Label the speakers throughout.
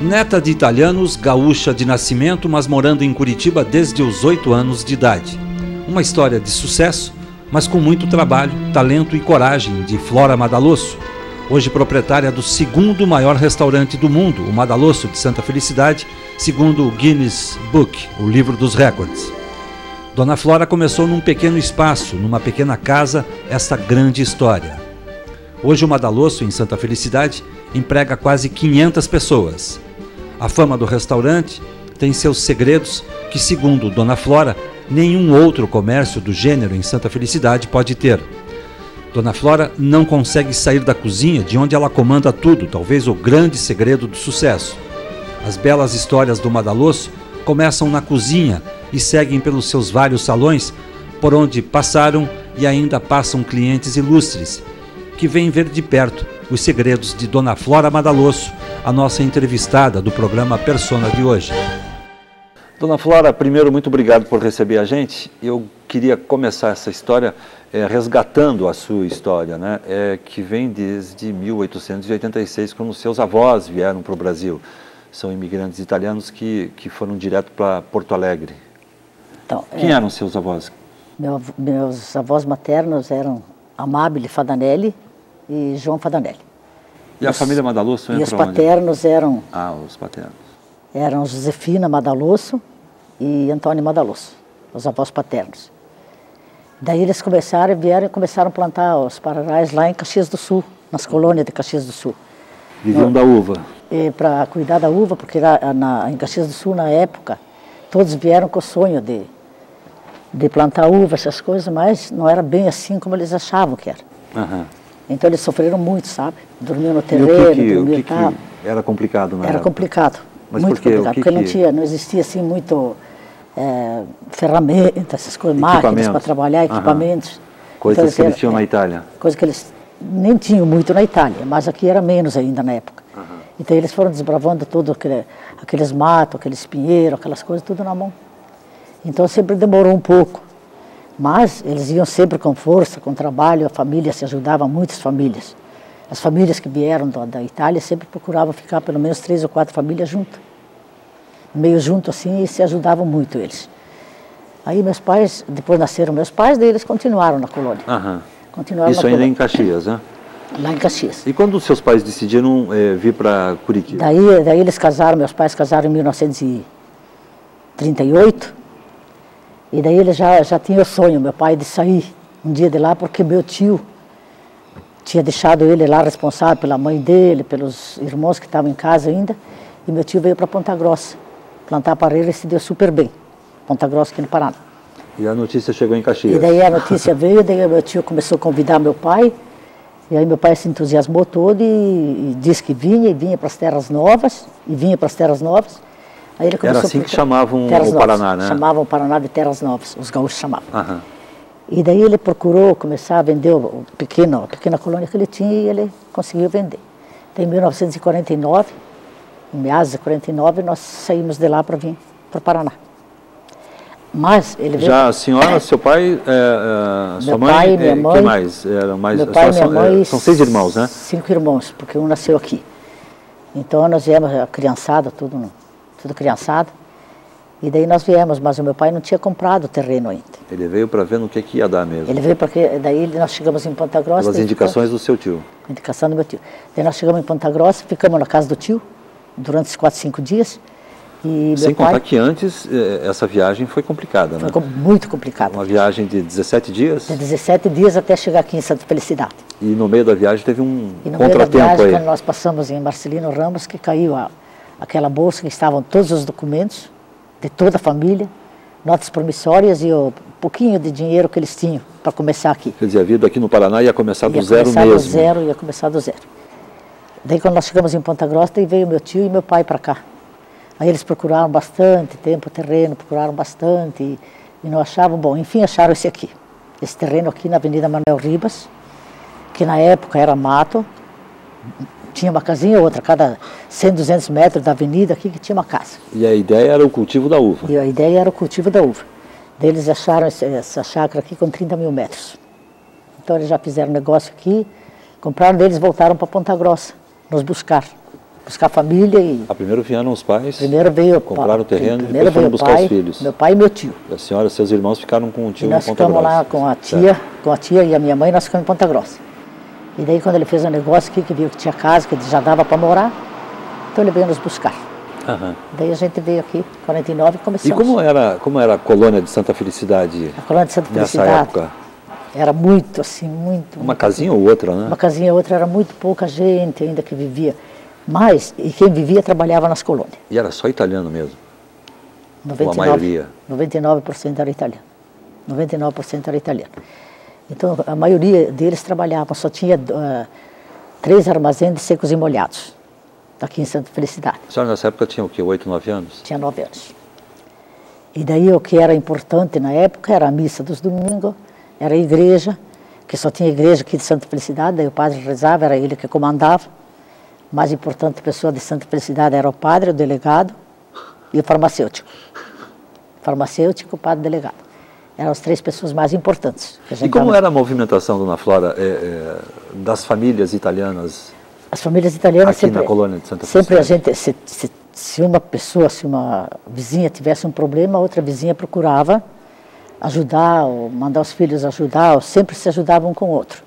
Speaker 1: Neta de italianos, gaúcha de nascimento, mas morando em Curitiba desde os 8 anos de idade. Uma história de sucesso, mas com muito trabalho, talento e coragem de Flora Madalosso, hoje proprietária do segundo maior restaurante do mundo, o Madalosso de Santa Felicidade, segundo o Guinness Book, o livro dos recordes. Dona Flora começou num pequeno espaço, numa pequena casa, esta grande história. Hoje o Madalosso, em Santa Felicidade, emprega quase 500 pessoas. A fama do restaurante tem seus segredos que, segundo Dona Flora, nenhum outro comércio do gênero em Santa Felicidade pode ter. Dona Flora não consegue sair da cozinha, de onde ela comanda tudo, talvez o grande segredo do sucesso. As belas histórias do Madalosso começam na cozinha e seguem pelos seus vários salões, por onde passaram e ainda passam clientes ilustres, que vêm ver de perto os segredos de Dona Flora Madalosso, a nossa entrevistada do programa Persona de hoje. Dona Flora, primeiro, muito obrigado por receber a gente. Eu queria começar essa história resgatando a sua história, né? Que vem desde 1886, quando seus avós vieram para o Brasil. São imigrantes italianos que foram direto para Porto Alegre. Então, quem eram seus avós?
Speaker 2: Meus avós maternos eram Amabile Fadanelli e João Fadanelli.
Speaker 1: E a família Madalosso entra onde?
Speaker 2: E os paternos eram...
Speaker 1: os paternos.
Speaker 2: Eram Josefina Madalosso e Antônio Madalosso, os avós paternos. Daí eles vieram e começaram a plantar os pararais lá em Caxias do Sul, nas colônias de Caxias do Sul.
Speaker 1: Viviam da uva?
Speaker 2: Para cuidar da uva, porque em Caxias do Sul, na época, todos vieram com o sonho de plantar uva, essas coisas, mas não era bem assim como eles achavam que era. Uhum. Então eles sofreram muito, sabe? Dormiam no terreiro, dormiam e tal.
Speaker 1: Era complicado na época?
Speaker 2: Era complicado,
Speaker 1: mas
Speaker 2: muito complicado, porque não existia assim muito ferramentas, essas coisas, máquinas para trabalhar, equipamentos.
Speaker 1: Coisas então, que eles tinham na Itália?
Speaker 2: Coisas que eles nem tinham muito na Itália, mas aqui era menos ainda na época. Uhum. Então eles foram desbravando tudo, aqueles matos, aqueles pinheiros, aquelas coisas, tudo na mão. Então sempre demorou um pouco. Mas eles iam sempre com força, com trabalho, a família se ajudava, muitas famílias. As famílias que vieram da Itália sempre procuravam ficar pelo menos 3 ou 4 famílias juntas. Meio junto assim, e se ajudavam muito eles. Aí meus pais, depois nasceram meus pais, daí eles continuaram na colônia.
Speaker 1: Uhum.
Speaker 2: Continuaram
Speaker 1: isso ainda em Caxias, né?
Speaker 2: Lá em Caxias.
Speaker 1: E quando os seus pais decidiram vir para Curitiba?
Speaker 2: Daí eles casaram, meus pais casaram em 1938. E daí ele já tinha o sonho, meu pai, de sair um dia de lá, porque meu tio tinha deixado ele lá responsável pela mãe dele, pelos irmãos que estavam em casa ainda, e meu tio veio para Ponta Grossa, plantar parreira e se deu super bem, Ponta Grossa aqui no Paraná.
Speaker 1: E a notícia chegou em Caxias?
Speaker 2: E daí a notícia veio, daí meu tio começou a convidar meu pai, e aí meu pai se entusiasmou todo e disse que vinha para as Terras Novas, Aí ele
Speaker 1: era assim que chamavam o Paraná, né?
Speaker 2: Chamavam o Paraná de Terras Novas, os gaúchos chamavam.
Speaker 1: Uhum.
Speaker 2: E daí ele procurou começar a vender a pequena colônia que ele tinha e ele conseguiu vender. Então, em 1949, em meados de 49, nós saímos de lá para vir para o Paraná. Mas ele veio...
Speaker 1: Já a senhora, seu pai, sua mãe,
Speaker 2: pai, minha mãe,
Speaker 1: quem mais?
Speaker 2: Meu pai, minha mãe...
Speaker 1: São 6 irmãos, né?
Speaker 2: 5 irmãos, porque um nasceu aqui. Então nós viemos, a criançada, tudo criançada, e daí nós viemos, mas o meu pai não tinha comprado o terreno ainda.
Speaker 1: Ele veio para ver no que ia dar mesmo.
Speaker 2: Ele veio porque daí nós chegamos em Ponta Grossa...
Speaker 1: Pelas indicações do seu tio.
Speaker 2: Indicação do meu tio. Daí nós chegamos em Ponta Grossa, ficamos na casa do tio, durante esses 4, 5 dias, e
Speaker 1: sem contar que antes essa viagem foi complicada, né?
Speaker 2: Foi muito complicada.
Speaker 1: Uma viagem de 17 dias?
Speaker 2: De 17 dias até chegar aqui em Santa Felicidade.
Speaker 1: E no meio da viagem teve um contratempo aí? E no
Speaker 2: meio da viagem, quando nós passamos em Marcelino Ramos, que caiu aquela bolsa que estavam todos os documentos de toda a família, notas promissórias e o pouquinho de dinheiro que eles tinham para começar aqui.
Speaker 1: Quer dizer, a vida aqui no Paraná ia começar do zero mesmo?
Speaker 2: Ia começar do zero. Daí quando nós chegamos em Ponta Grossa, daí veio meu tio e meu pai para cá. Aí eles procuraram bastante tempo o terreno, procuraram bastante e não achavam, bom, enfim acharam esse aqui. Esse terreno aqui na Avenida Manuel Ribas, que na época era mato, tinha uma casinha ou outra, cada 100, 200 metros da avenida aqui que tinha uma casa.
Speaker 1: E a ideia era o cultivo da uva?
Speaker 2: E a ideia era o cultivo da uva. Daí eles acharam essa chácara aqui com 30 mil metros. Então eles já fizeram negócio aqui, compraram deles, voltaram para Ponta Grossa, nos buscar. buscar a família e...
Speaker 3: Primeiro vieram os pais,
Speaker 2: Primeiro veio
Speaker 3: compraram o terreno e
Speaker 2: primeiro
Speaker 3: depois foram
Speaker 2: veio
Speaker 3: buscar
Speaker 2: pai,
Speaker 3: os filhos.
Speaker 2: meu pai e meu tio.
Speaker 3: A senhora e seus irmãos ficaram com o tio
Speaker 2: E
Speaker 3: em
Speaker 2: nós
Speaker 3: Ponta
Speaker 2: ficamos
Speaker 3: Grossa.
Speaker 2: lá com a tia e a minha mãe, nós ficamos em Ponta Grossa. E daí quando ele fez um negócio aqui, que viu que tinha casa, que já dava para morar, então ele veio nos buscar. Daí a gente veio aqui, em 49, e começamos.
Speaker 3: E como era a colônia de Santa Felicidade
Speaker 2: A colônia de Santa
Speaker 3: nessa
Speaker 2: Felicidade
Speaker 3: época?
Speaker 2: era muito assim, muito...
Speaker 3: Uma casinha ou outra, né?
Speaker 2: Uma casinha ou outra, era muito pouca gente ainda que vivia. Mas, e quem vivia trabalhava nas colônias.
Speaker 3: E era só italiano mesmo?
Speaker 2: 99,
Speaker 3: a maioria?
Speaker 2: 99% era italiano. 99% era italiano. Então, a maioria deles trabalhavam, só tinha 3 armazéns de secos e molhados, aqui em Santa Felicidade.
Speaker 3: A senhora nessa época tinha o quê, 8, 9 anos?
Speaker 2: Tinha 9 anos. E daí o que era importante na época era a missa dos domingos, era a igreja, que só tinha igreja aqui de Santa Felicidade, daí o padre rezava, era ele que comandava. A mais importante pessoa de Santa Felicidade era o padre, o delegado e o farmacêutico. Farmacêutico, o padre, o delegado. Eram as 3 pessoas mais importantes.
Speaker 3: E como era a movimentação, dona Flora, das famílias italianas?
Speaker 2: As famílias italianas
Speaker 3: aqui
Speaker 2: sempre,
Speaker 3: na colônia de Santa
Speaker 2: sempre
Speaker 3: Felicidade?
Speaker 2: a gente, se uma pessoa, se uma vizinha tivesse um problema, a outra vizinha procurava ajudar, ou mandar os filhos ajudar, ou sempre se ajudavam um com o outro.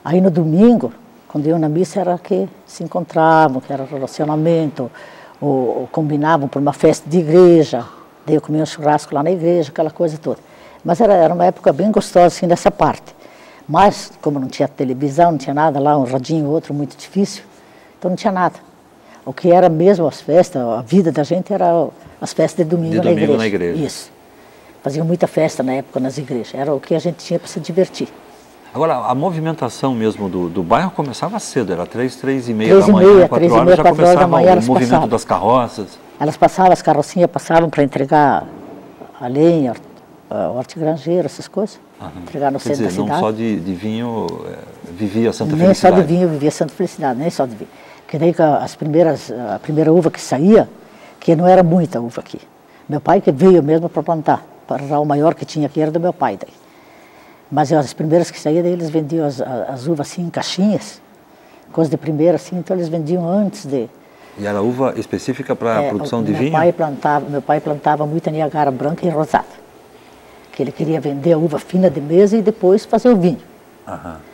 Speaker 2: Aí no domingo, quando iam na missa, era que se encontravam, que era relacionamento, ou combinavam por uma festa de igreja, daí eu comia um churrasco lá na igreja, aquela coisa toda. Mas era uma época bem gostosa, assim, dessa parte. Mas, como não tinha televisão, não tinha nada lá, um radinho ou outro muito difícil, então não tinha nada. O que era mesmo as festas, a vida da gente era as festas de domingo,
Speaker 3: na igreja.
Speaker 2: Isso. Faziam muita festa na época nas igrejas, era o que a gente tinha para se divertir.
Speaker 3: Agora, a movimentação mesmo do bairro começava cedo, era 3, 3h30 da manhã, 4 horas, já começava o movimento das carroças.
Speaker 2: Elas passavam, as carrocinhas passavam para entregar a lenha, hortigranjeiro, essas coisas. Entregar no centro da cidade.
Speaker 3: Não só de vinho vivia Santa
Speaker 2: Nem
Speaker 3: Felicidade.
Speaker 2: só de vinho vivia Santa Felicidade, nem só de vinho. Porque daí a primeira uva que saía, que não era muita uva aqui. Meu pai que veio mesmo para plantar, para o maior que tinha aqui era do meu pai daí. Mas as primeiras que saíam, daí eles vendiam as uvas assim em caixinhas, coisa de primeira assim, então eles vendiam antes de...
Speaker 3: E era uva específica para a produção de vinho?
Speaker 2: Meu pai plantava muita Niagara branca e rosada, que ele queria vender a uva fina de mesa e depois fazer o vinho.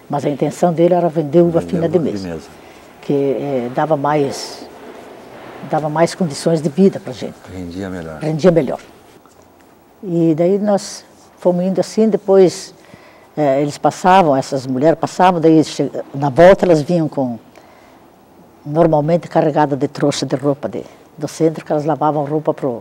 Speaker 2: Mas a intenção dele era vender uva fina de mesa, que dava mais condições de vida para a gente.
Speaker 3: Rendia melhor.
Speaker 2: Rendia melhor. E daí nós fomos indo assim, depois eles passavam, essas mulheres passavam, daí na volta elas vinham normalmente carregadas de trouxa de roupa do centro, que elas lavavam roupa para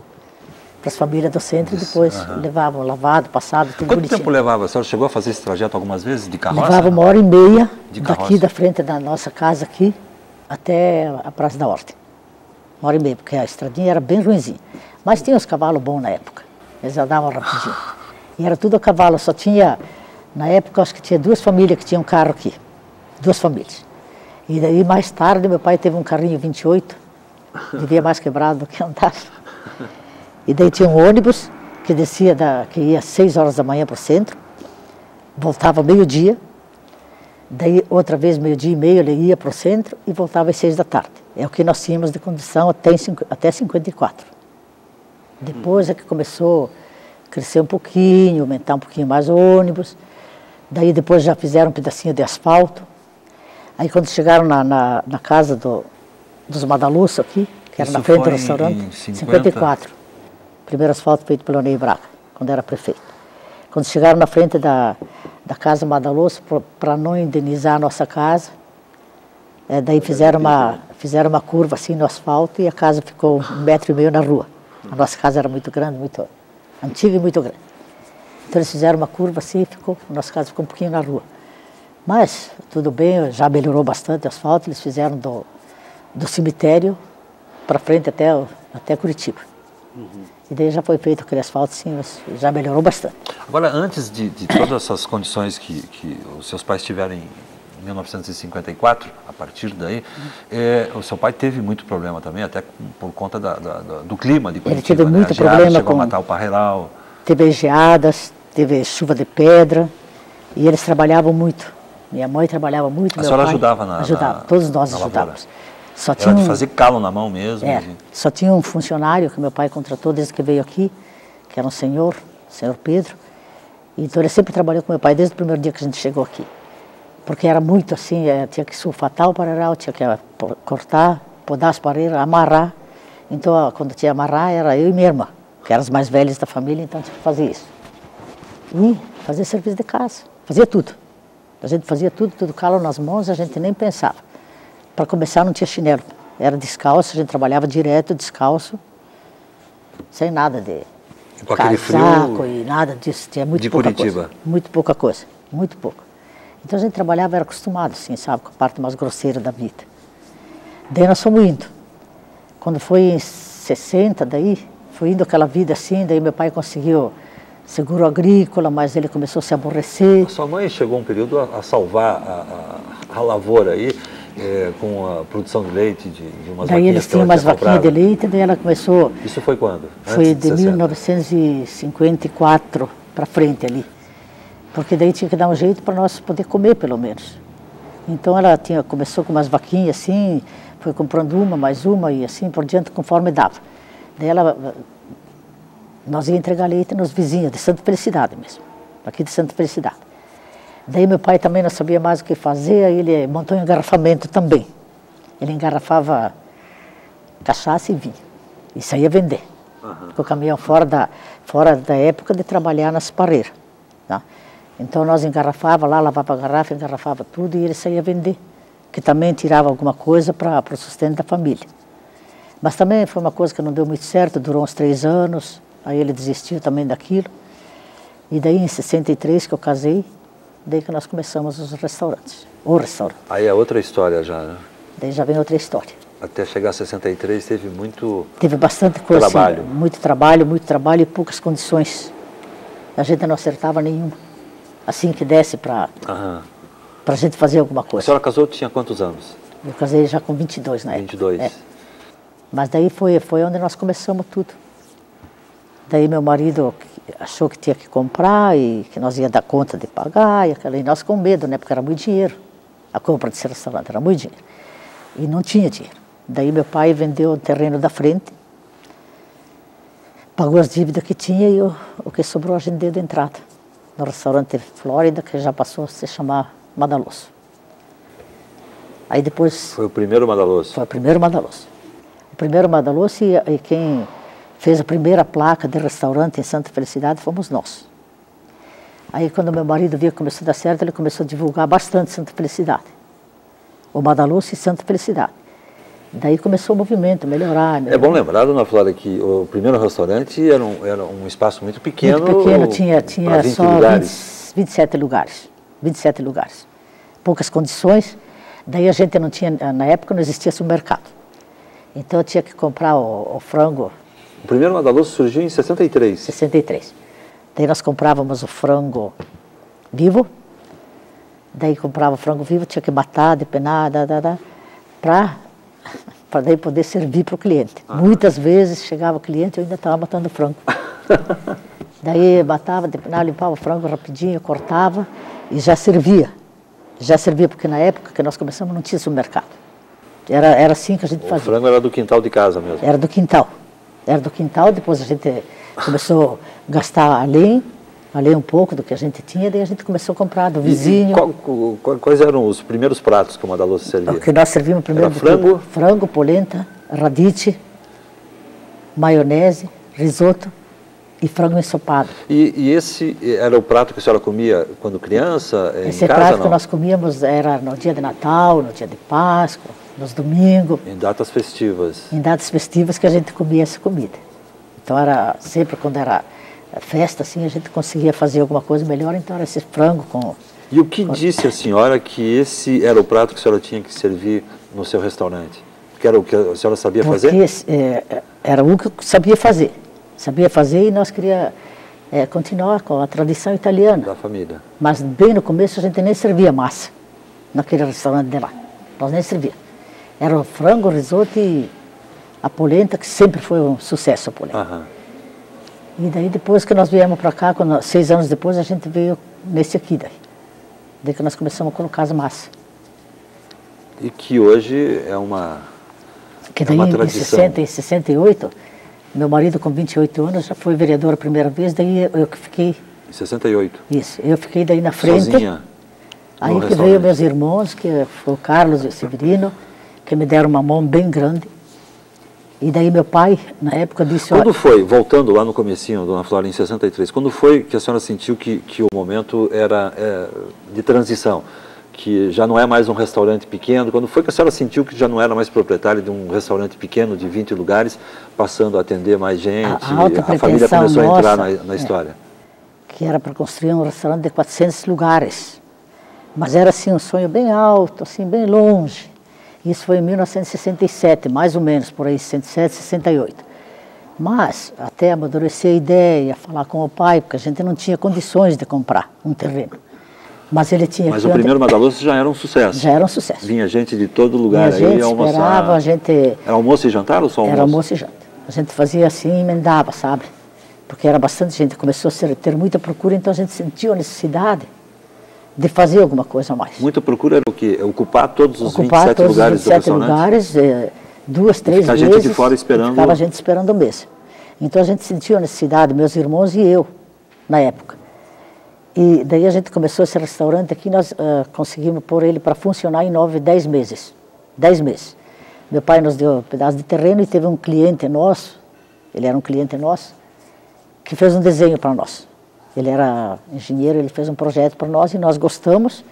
Speaker 2: as famílias do centro e depois levavam lavado, passado, tudo bonitinho.
Speaker 3: Quanto tempo levava? A senhora chegou a fazer esse trajeto algumas vezes de carroça?
Speaker 2: Levava 1h30 daqui da frente da nossa casa aqui até a Praça da Ordem. 1h30, porque a estradinha era bem ruinzinha. Mas tinha os cavalos bons na época, eles andavam rapidinho. E era tudo a cavalo, só tinha, na época acho que tinha 2 famílias que tinham carro aqui, 2 famílias. E daí mais tarde meu pai teve um carrinho 28, vivia mais quebrado do que andava. E daí tinha um ônibus que descia, que ia às 6 horas da manhã para o centro, voltava meio-dia, daí outra vez meio-dia e meio ele ia para o centro e voltava às 6 da tarde. É o que nós tínhamos de condição até 54. Depois é que começou a crescer um pouquinho, aumentar um pouquinho mais o ônibus, daí depois já fizeram um pedacinho de asfalto. Aí quando chegaram na casa dos Madalusso aqui, que era na frente do restaurante, 54. Primeiro asfalto feito pelo Ney Braga, quando era prefeito. Quando chegaram na frente da casa Madalusso, para não indenizar a nossa casa, daí fizeram uma curva assim no asfalto e a casa ficou 1,5 metro na rua. A nossa casa era muito grande, muito antiga e muito grande. Então eles fizeram uma curva assim e a nossa casa ficou um pouquinho na rua. Mas tudo bem, já melhorou bastante o asfalto, eles fizeram do cemitério para frente até Curitiba. E daí já foi feito aquele asfalto, sim, já melhorou bastante.
Speaker 3: Agora, antes de todas essas condições que os seus pais tiveram em 1954, a partir daí, o seu pai teve muito problema também, até por conta do clima de Curitiba.
Speaker 2: Ele teve muito problema
Speaker 3: chegou a matar o parreiral.
Speaker 2: Teve geadas, teve chuva de pedra, e eles trabalhavam muito. Minha mãe trabalhava muito,
Speaker 3: A senhora ajudava na
Speaker 2: Ajudava, todos nós ajudávamos. Só
Speaker 3: Era
Speaker 2: tinha
Speaker 3: de fazer calo na mão mesmo?
Speaker 2: Só tinha um funcionário que meu pai contratou desde que veio aqui, que era um senhor Pedro. Então ele sempre trabalhou com meu pai desde o primeiro dia que a gente chegou aqui. Porque era muito assim, tinha que sulfatar o pararau, tinha que cortar, podar as pareiras, amarrar. Então quando tinha que amarrar era eu e minha irmã, que eram as mais velhas da família, então tinha que fazer isso. E fazer serviço de casa, fazia tudo. A gente fazia tudo calo nas mãos, a gente nem pensava. Para começar não tinha chinelo, era descalço, a gente trabalhava direto descalço, sem nada de
Speaker 3: com aquele
Speaker 2: casaco
Speaker 3: frio
Speaker 2: e nada disso, tinha muito
Speaker 3: de
Speaker 2: pouca
Speaker 3: Curitiba.
Speaker 2: coisa. Muito pouca coisa, muito pouco. Então a gente trabalhava, era acostumado, assim, sabe, com a parte mais grosseira da vida. Daí nós fomos indo. Quando foi em 60, daí, foi indo aquela vida assim, daí meu pai conseguiu seguro agrícola, mas ele começou a se aborrecer.
Speaker 3: A sua mãe chegou um período a salvar a lavoura aí, com a produção de leite, de umas
Speaker 2: daí
Speaker 3: vaquinhas
Speaker 2: eles
Speaker 3: que
Speaker 2: tinham
Speaker 3: ela
Speaker 2: umas
Speaker 3: tinha
Speaker 2: vaquinhas de
Speaker 3: comprado.
Speaker 2: leite, daí ela começou...
Speaker 3: Isso foi quando?
Speaker 2: Foi
Speaker 3: Antes
Speaker 2: de
Speaker 3: 60?
Speaker 2: 1954 para frente ali. Porque daí tinha que dar um jeito para nós poder comer, pelo menos. Então ela começou com umas vaquinhas assim, foi comprando uma, mais uma e assim por diante, conforme dava. Daí nós íamos entregar leite nos vizinhos, de Santa Felicidade mesmo, aqui de Santa Felicidade. Daí meu pai também não sabia mais o que fazer, aí ele montou um engarrafamento também. Ele engarrafava cachaça e vinho, e saía vender. Com o caminhão fora da época de trabalhar nas pareiras. Tá? Então nós engarrafava lá, lavava a garrafa, engarrafava tudo e ele saía vender, que também tirava alguma coisa para o sustento da família. Mas também foi uma coisa que não deu muito certo, durou uns 3 anos, aí ele desistiu também daquilo. E daí em 63 que eu casei, daí que nós começamos os restaurantes, o restaurante.
Speaker 3: Aí é outra história já, né?
Speaker 2: Daí já vem outra história.
Speaker 3: Até chegar a 63 teve muito...
Speaker 2: Teve bastante coisa,
Speaker 3: trabalho.
Speaker 2: Assim, muito trabalho e poucas condições. A gente não acertava nenhuma. Assim que desse para a gente fazer alguma
Speaker 3: A
Speaker 2: coisa.
Speaker 3: senhora casou, tinha quantos anos?
Speaker 2: Eu casei já com 22 na época.
Speaker 3: 22.
Speaker 2: Mas daí foi onde nós começamos tudo. Daí meu marido achou que tinha que comprar e que nós ia dar conta de pagar. E nós com medo, né? Porque era muito dinheiro. A compra desse restaurante era muito dinheiro. E não tinha dinheiro. Daí meu pai vendeu o terreno da frente, pagou as dívidas que tinha e o que sobrou a gente deu de entrada no restaurante Flórida, que já passou a se chamar Madaloso. Aí depois...
Speaker 3: Foi o primeiro Madaloso?
Speaker 2: Foi o primeiro Madaloso. O primeiro Madaloso e quem fez a primeira placa de restaurante em Santa Felicidade fomos nós. Aí quando meu marido viu que começou a dar certo, ele começou a divulgar bastante Santa Felicidade. O Madaloso e Santa Felicidade. Daí começou o movimento, melhorar.
Speaker 3: É bom lembrar, dona Flora, que o primeiro restaurante era um espaço muito pequeno.
Speaker 2: Muito pequeno, tinha
Speaker 3: 20
Speaker 2: só
Speaker 3: lugares.
Speaker 2: 27 lugares. 27 lugares. Poucas condições. Daí a gente não tinha, na época não existia supermercado. Então eu tinha que comprar o frango.
Speaker 3: O primeiro Madaloso surgiu em 63.
Speaker 2: 63. Daí nós comprávamos o frango vivo. Daí comprava o frango vivo, tinha que matar, depenar, para daí poder servir para o cliente. Muitas vezes chegava o cliente e eu ainda estava matando frango. Daí matava, depenava, limpava o frango rapidinho, cortava e já servia. Já servia, porque na época que nós começamos não tinha supermercado. Era assim que a gente fazia.
Speaker 3: O frango era do quintal de casa mesmo?
Speaker 2: Era do quintal. Era do quintal, depois a gente começou a gastar além um pouco do que a gente tinha, daí a gente começou a comprar do vizinho.
Speaker 3: Quais eram os primeiros pratos que o Madaloso servia?
Speaker 2: O que nós servimos primeiro...
Speaker 3: Era frango?
Speaker 2: Frango, polenta, radite, maionese, risoto e frango ensopado.
Speaker 3: E esse era o prato que a senhora comia quando criança, em
Speaker 2: Esse
Speaker 3: casa,
Speaker 2: prato
Speaker 3: não?
Speaker 2: que nós comíamos era no dia de Natal, no dia de Páscoa, nos domingos,
Speaker 3: Em datas festivas.
Speaker 2: em datas festivas que a gente comia essa comida. Então era sempre quando era festa, assim, a gente conseguia fazer alguma coisa melhor, então era esse frango com...
Speaker 3: E o que disse a senhora que esse era o prato que a senhora tinha que servir no seu restaurante? Que era o que a senhora sabia fazer?
Speaker 2: Porque era o que eu sabia fazer. Sabia fazer e nós queríamos continuar com a tradição italiana.
Speaker 3: Da família.
Speaker 2: Mas bem no começo a gente nem servia massa naquele restaurante de lá. Nós nem servia. Era o frango, o risoto e a polenta, que sempre foi um sucesso a polenta.
Speaker 3: Aham.
Speaker 2: E daí depois que nós viemos para cá, 6 anos depois, a gente veio nesse aqui daí. Daí que nós começamos a colocar as massas.
Speaker 3: E que hoje é uma
Speaker 2: Que daí em 60 e 68, meu marido com 28 anos já foi vereador a primeira vez, daí eu que fiquei...
Speaker 3: Em 68?
Speaker 2: Isso, eu fiquei daí na frente.
Speaker 3: Sozinha?
Speaker 2: Aí que veio meus irmãos, que foi o Carlos e o Severino, que me deram uma mão bem grande. E daí meu pai, na época, disse...
Speaker 3: Quando foi, voltando lá no comecinho, dona Flora, em 63, quando foi que a senhora sentiu que o momento era de transição? Que já não é mais um restaurante pequeno? Quando foi que a senhora sentiu que já não era mais proprietária de um restaurante pequeno de 20 lugares, passando a atender mais gente? A família começou a entrar na história.
Speaker 2: Que era para construir um restaurante de 400 lugares. Mas era assim um sonho bem alto, assim, bem longe. Isso foi em 1967, mais ou menos, por aí, 67, 68. Mas, até amadurecer a ideia, falar com o pai, porque a gente não tinha condições de comprar um terreno. Mas ele tinha...
Speaker 3: Mas o primeiro Madaloso já era um sucesso.
Speaker 2: Já era um sucesso.
Speaker 3: Vinha gente de todo lugar aí
Speaker 2: a almoçar. Esperava, a gente...
Speaker 3: Era almoço e jantar ou só almoço?
Speaker 2: Era almoço e janta. A gente fazia assim, emendava, sabe? Porque era bastante gente, começou a ter muita procura, então a gente sentiu a necessidade de fazer alguma coisa a mais.
Speaker 3: Muita procura era o quê? Ocupar todos os 27 lugares do restaurante?
Speaker 2: Lugares, 2, 3 vezes.
Speaker 3: Ficava gente de fora esperando?
Speaker 2: Ficava gente esperando o mês. Então a gente sentiu a necessidade, meus irmãos e eu, na época. E daí a gente começou esse restaurante aqui, nós conseguimos pôr ele para funcionar em 10 meses. 10 meses. Meu pai nos deu um pedaço de terreno e teve um cliente nosso, ele era um cliente nosso, que fez um desenho para nós. Ele era engenheiro, ele fez um projeto para nós e nós gostamos.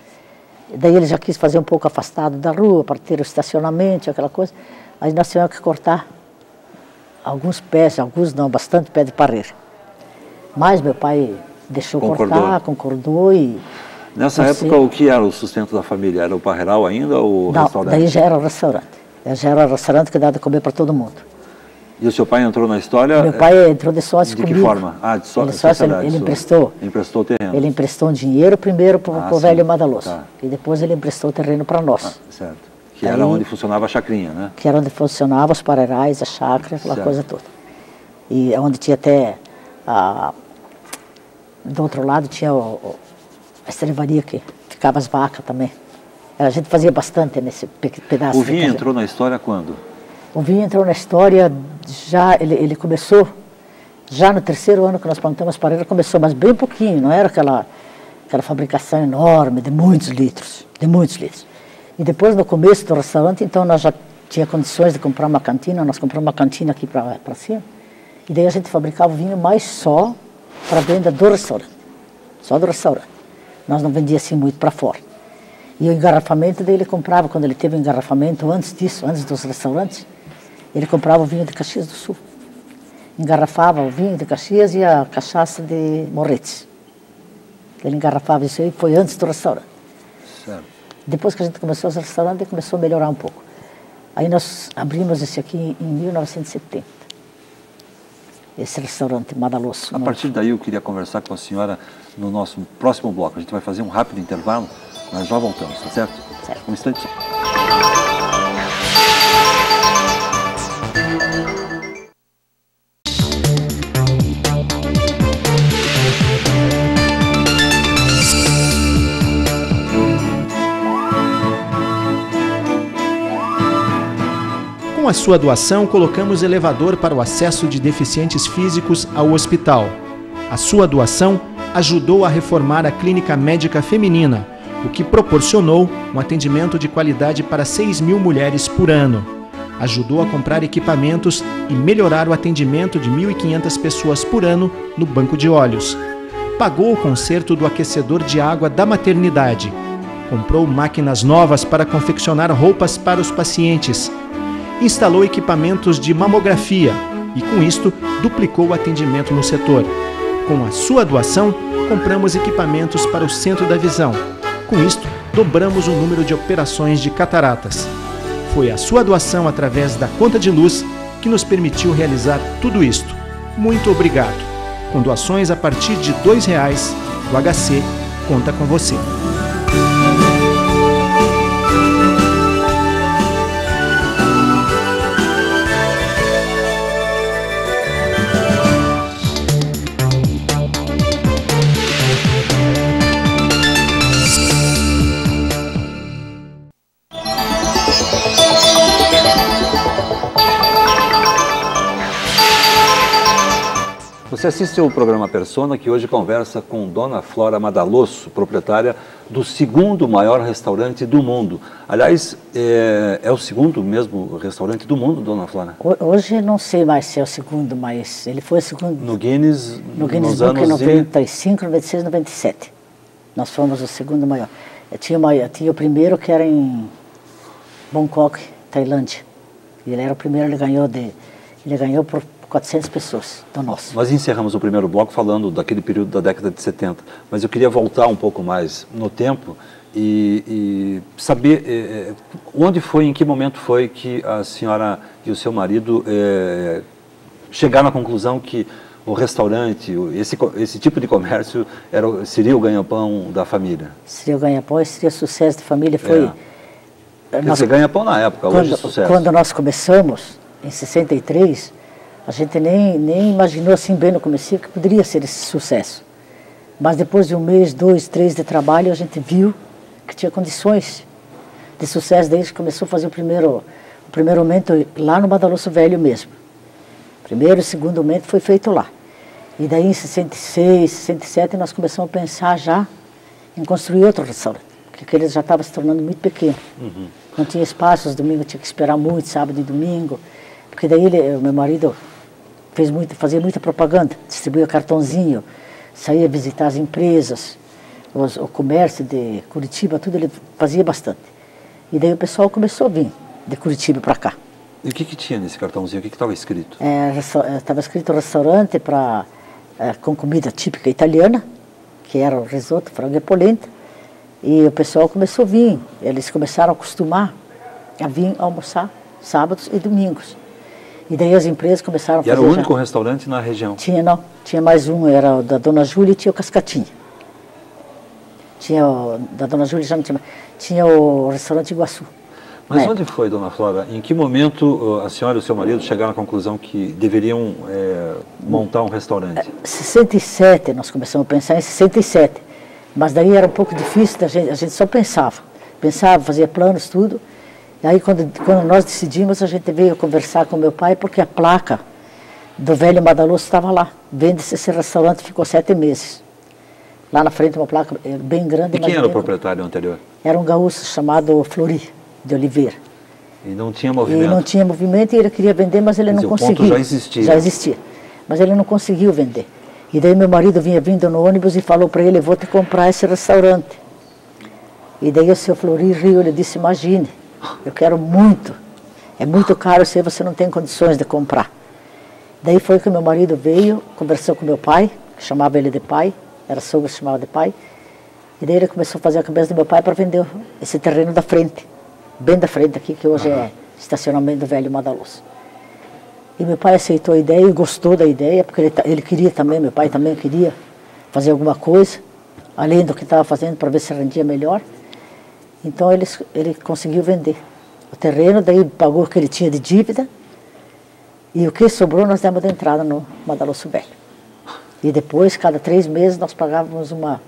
Speaker 2: Daí ele já quis fazer um pouco afastado da rua, para ter o estacionamento, aquela coisa. Aí nós tivemos que cortar alguns pés, alguns não, bastante pé de parreira. Mas meu pai deixou cortar, concordou e...
Speaker 3: Nessa época, o que era o sustento da família? Era o parreiral ainda ou o restaurante?
Speaker 2: Daí já era o restaurante. Já era o restaurante que dava de comer para todo mundo.
Speaker 3: E o seu pai entrou na história?
Speaker 2: Meu pai entrou de sócio comigo.
Speaker 3: De que forma? Ah, de sócio.
Speaker 2: Ele emprestou.
Speaker 3: Emprestou o terreno.
Speaker 2: Ele emprestou um dinheiro primeiro para o velho Madaloso.
Speaker 3: Tá.
Speaker 2: E depois ele emprestou o terreno para nós.
Speaker 3: Certo. Que era onde funcionava a chacrinha, né? Que
Speaker 2: era onde funcionava os parreirais, a chácara, aquela coisa toda. E onde tinha até... do outro lado tinha a estrevaria que ficava as vacas também. A gente fazia bastante nesse pedaço.
Speaker 3: O vinho entrou na história quando?
Speaker 2: O vinho entrou na história, ele começou, já no 3º ano que nós plantamos parreira, começou, mas bem pouquinho, não era aquela fabricação enorme, de muitos litros. E depois, no começo do restaurante, então nós já tinha condições de comprar uma cantina, nós compramos uma cantina aqui para cima, e daí a gente fabricava o vinho mais só para venda do restaurante, só do restaurante. Nós não vendíamos assim muito para fora. E o engarrafamento dele comprava, quando ele teve o engarrafamento, antes disso, antes dos restaurantes, ele comprava o vinho de Caxias do Sul. Engarrafava o vinho de Caxias e a cachaça de Morretes. Ele engarrafava isso aí, foi antes do restaurante.
Speaker 3: Certo.
Speaker 2: Depois que a gente começou esse restaurante, ele começou a melhorar um pouco. Aí nós abrimos esse aqui em 1970. Esse restaurante Madaloso.
Speaker 3: A partir daí eu queria conversar com a senhora no nosso próximo bloco. A gente vai fazer um rápido intervalo, nós já voltamos, tá certo?
Speaker 2: Certo.
Speaker 3: Um instantinho.
Speaker 4: Com a sua doação, colocamos elevador para o acesso de deficientes físicos ao hospital. A sua doação ajudou a reformar a clínica médica feminina, o que proporcionou um atendimento de qualidade para 6.000 mulheres por ano. Ajudou a comprar equipamentos e melhorar o atendimento de 1.500 pessoas por ano no banco de olhos. Pagou o conserto do aquecedor de água da maternidade. Comprou máquinas novas para confeccionar roupas para os pacientes. Instalou equipamentos de mamografia e, com isto, duplicou o atendimento no setor. Com a sua doação, compramos equipamentos para o Centro da Visão. Com isto, dobramos o número de operações de cataratas. Foi a sua doação através da conta de luz que nos permitiu realizar tudo isto. Muito obrigado. Com doações a partir de R$ 2,00, o HC conta com você.
Speaker 1: Você assiste ao programa Persona, que hoje conversa com Dona Flora Madalosso, proprietária do segundo maior restaurante do mundo. Aliás, é o segundo mesmo restaurante do mundo, Dona Flora?
Speaker 2: Hoje não sei mais se é o segundo, mas ele foi o segundo.
Speaker 1: No Guinness,
Speaker 2: nos anos em 95, 96, 97. Nós fomos o segundo maior. Tinha o primeiro que era em Bangkok, Tailândia. E ele era o primeiro, ele ganhou por 400 pessoas do nosso.
Speaker 1: Nós encerramos o primeiro bloco falando daquele período da década de 70, mas eu queria voltar um pouco mais no tempo e saber onde foi, em que momento foi que a senhora e o seu marido chegaram à conclusão que o restaurante, esse tipo de comércio seria o ganha-pão da família.
Speaker 2: Seria o ganha-pão e seria o sucesso da família. Foi.
Speaker 1: Você ganha-pão na época, hoje é sucesso.
Speaker 2: Quando nós começamos, em 63, a gente nem imaginou assim bem no começo que poderia ser esse sucesso. Mas depois de um mês, 2, 3 de trabalho, a gente viu que tinha condições de sucesso. Daí a gente começou a fazer o primeiro aumento lá no Madalosso Velho mesmo. O primeiro e o segundo aumento foi feito lá. E daí em 66, 67 nós começamos a pensar já em construir outro restaurante, porque aquele já estava se tornando muito pequeno.
Speaker 1: Uhum.
Speaker 2: Não tinha espaço, os domingos tinha que esperar muito, sábado e domingo, porque daí o meu marido fazia muita propaganda, distribuía cartãozinho, saía visitar as empresas, o comércio de Curitiba, tudo ele fazia bastante. E daí o pessoal começou a vir de Curitiba para cá.
Speaker 1: E o que tinha nesse cartãozinho? O que estava escrito?
Speaker 2: Estava escrito restaurante com comida típica italiana, que era o risoto, frango e polenta, e o pessoal começou a vir. Eles começaram a acostumar a vir almoçar sábados e domingos. E daí as empresas começaram a fazer...
Speaker 1: E era o único restaurante na região?
Speaker 2: Tinha mais um, era o da Dona Júlia e tinha o Cascatinha. Da Dona Júlia já não tinha mais. Tinha o restaurante Iguaçu.
Speaker 1: Mas onde foi, Dona Flora? Em que momento a senhora e o seu marido chegaram à conclusão que deveriam montar um restaurante?
Speaker 2: 67, nós começamos a pensar em 67. Mas daí era um pouco difícil, a gente só pensava. Pensava, fazia planos, tudo. E aí quando nós decidimos, a gente veio conversar com meu pai, porque a placa do Velho Madalosso estava lá. Vende-se esse restaurante, ficou 7 meses. Lá na frente uma placa bem grande.
Speaker 1: E quem era o proprietário anterior?
Speaker 2: Era um gaúcho chamado Flori de Oliveira.
Speaker 1: E não tinha movimento?
Speaker 2: E não tinha movimento e ele queria vender, mas ele não conseguiu. O ponto
Speaker 1: já existia?
Speaker 2: Já existia. Mas ele não conseguiu vender. E daí meu marido vinha vindo no ônibus e falou para ele, eu vou te comprar esse restaurante. E daí o seu Flori riu, ele disse, imagine, eu quero muito. É muito caro, se você não tem condições de comprar. Daí foi que meu marido veio, conversou com meu pai, que chamava ele de pai, era sogro que chamava de pai. E daí ele começou a fazer a cabeça do meu pai para vender esse terreno da frente. Bem da frente aqui, que hoje é estacionamento do Velho Madalosso. E meu pai aceitou a ideia e gostou da ideia, porque ele queria também, meu pai também queria fazer alguma coisa, além do que estava fazendo, para ver se rendia melhor. Então ele conseguiu vender o terreno, daí pagou o que ele tinha de dívida, e o que sobrou nós demos de entrada no Madalosso Velho. E depois, cada 3 meses, nós pagávamos uma